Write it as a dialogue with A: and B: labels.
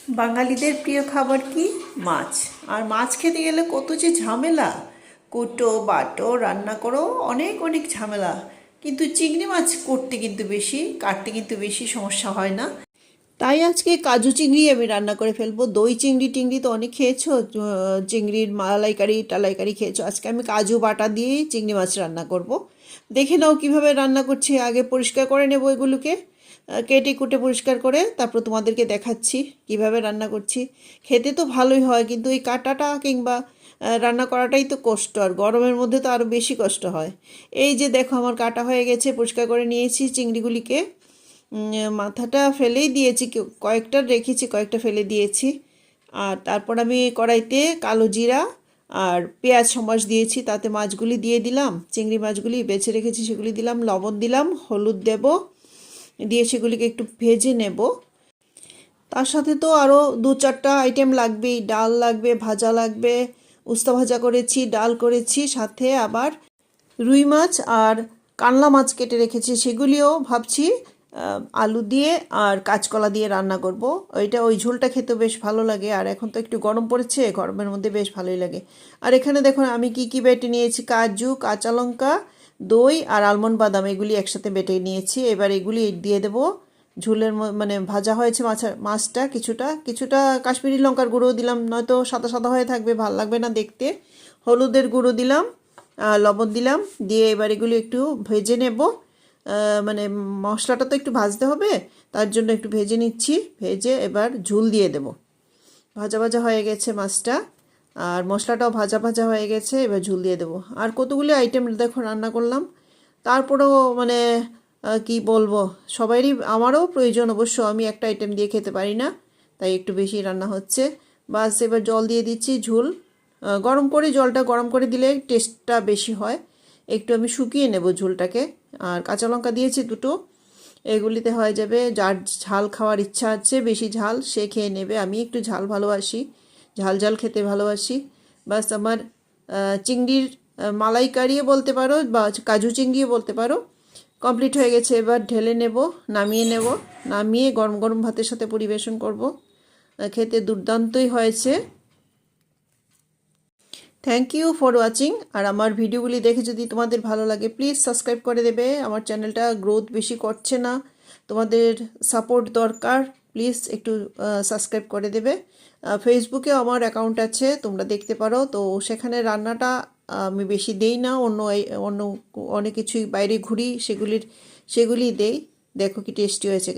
A: বাঙালিদের প্রিয় খাবার কি? মাছ। আর মাছ খেতে গেলে কত যে ঝামেলা, কুটো বাটো রান্না করো, অনেক অনেক ঝামেলা। কিন্তু চিংড়ি মাছ করতে কিন্তু বেশি, কাটতে কিন্তু বেশি সমস্যা হয় না। তাই আজকে কাজু চিংড়ি আমি রান্না করে ফেলবো। দই চিংড়ি টিংড়ি তো অনেক খেয়েছো, চিংড়ির মালাইকারি টালাইকারি খেয়েছো। আজকে আমি কাজু বাটা দিয়েই চিংড়ি মাছ রান্না করব। দেখে নাও কিভাবে রান্না করছি। আগে পরিষ্কার করে নেবো এগুলোকে, কেটে কুটে পরিষ্কার করে তারপর তোমাদেরকে দেখাচ্ছি কিভাবে রান্না করছি। খেতে তো ভালোই হয়, কিন্তু এই কাটাটা কিংবা রান্না করাটাই তো কষ্ট, আর গরমের মধ্যে তো আরও বেশি কষ্ট হয়। এই যে দেখো আমার কাটা হয়ে গেছে, পরিষ্কার করে নিয়েছি চিংড়িগুলিকে। মাথাটা ফেলেই দিয়েছি, কয়েকটা রেখেছি, কয়েকটা ফেলে দিয়েছি। আর তারপর আমি কড়াইতে কালো জিরা আর পেঁয়াজ সমাস দিয়েছি, তাতে মাছগুলি দিয়ে দিলাম, চিংড়ি মাছগুলি বেছে রেখেছি সেগুলি দিলাম, লবণ দিলাম, হলুদ দেব, দিয়ে সেগুলিকে একটু ভেজে নেব। তার সাথে তো আরও দু চারটা আইটেম লাগবেই, ডাল লাগবে, ভাজা লাগবে, উস্তা ভাজা করেছি, ডাল করেছি, সাথে আবার রুই মাছ আর কানলা মাছ কেটে রেখেছি, সেগুলিও ভাবছি আলু দিয়ে আর কাঁচকলা দিয়ে রান্না করব। ওই ঝোলটা খেতে বেশ ভালো লাগে, আর এখন তো একটু গরম পড়েছে, গরমের মধ্যে বেশ ভালোই লাগে। আর এখানে দেখুন আমি কি কি বেটে নিয়েছি, কাজু, কাঁচা লঙ্কা, দই আর আলমন্ড বাদাম, এগুলি একসাথে বেটে নিয়েছি। এবার এগুলি দিয়ে দেবো ঝোলের মানে ভাজা হয়েছে মাছটা, কিছুটা কিছুটা কাশ্মীরি লঙ্কার গুঁড়ো দিলাম, নয়তো সাদা সাদা হয়ে থাকবে, ভালো লাগবে না দেখতে। হলুদের গুঁড়ো দিলাম, লবণ দিলাম, দিয়ে এবার এগুলো একটু ভেজে নেব। মানে মশলাটা তো একটু ভাজতে হবে, তার জন্য একটু ভেজে নিচ্ছি। ভেজে এবার ঝোল দিয়ে দেব। ভাজা ভাজা হয়ে গেছে মাছটা, আর মশলাটাও ভাজা ভাজা হয়ে গেছে, এবার ঝোল দিয়ে দেবো। আর কতগুলি আইটেম দেখো রান্না করলাম, তারপরেও মানে কি বলবো, সবারই আমারও প্রয়োজন অবশ্য, আমি একটা আইটেম দিয়ে খেতে পারি না, তাই একটু বেশি রান্না হচ্ছে। বাস এবার জল দিয়ে দিচ্ছি, ঝোল গরম করে, জলটা গরম করে দিলে টেস্টটা বেশি হয়। একটু আমি শুকিয়ে নেব ঝোলটাকে। আর কাঁচা লঙ্কা দিয়েছি দুটো, এগুলিতে হয়ে যাবে। যার ঝাল খাওয়ার ইচ্ছা আছে বেশি ঝাল, সে খেয়ে নেবে। আমি একটু ঝাল ভালোবাসি, ঝাল ঝাল খেতে ভালোবাসি। বাস আমার চিংড়ির মালাইকারিও বলতে পারো বা কাজু চিংড়িও বলতে পারো, কমপ্লিট হয়ে গেছে। এবার ঢেলে নেব, নামিয়ে নেব, নামিয়ে গরম গরম ভাতের সাথে পরিবেশন করব। খেতে দুর্দান্তই হয়েছে। Thank you for watching. আর আমার ভিডিওগুলি দেখে যদি তোমাদের ভালো লাগে প্লিজ সাবস্ক্রাইব করে দেবে। আমার চ্যানেলটা গ্রোথ বেশি করছে না, তোমাদের সাপোর্ট দরকার, প্লিজ একটু সাবস্ক্রাইব করে দেবে। ফেসবুকে আমার অ্যাকাউন্ট আছে, তোমরা দেখতে পারো। তো সেখানে রান্নাটা আমি বেশি দেই না, অন্য অনেক কিছুই বাইরে ঘুরি, সেগুলি দেই। দেখো কি টেস্টি হয়েছে।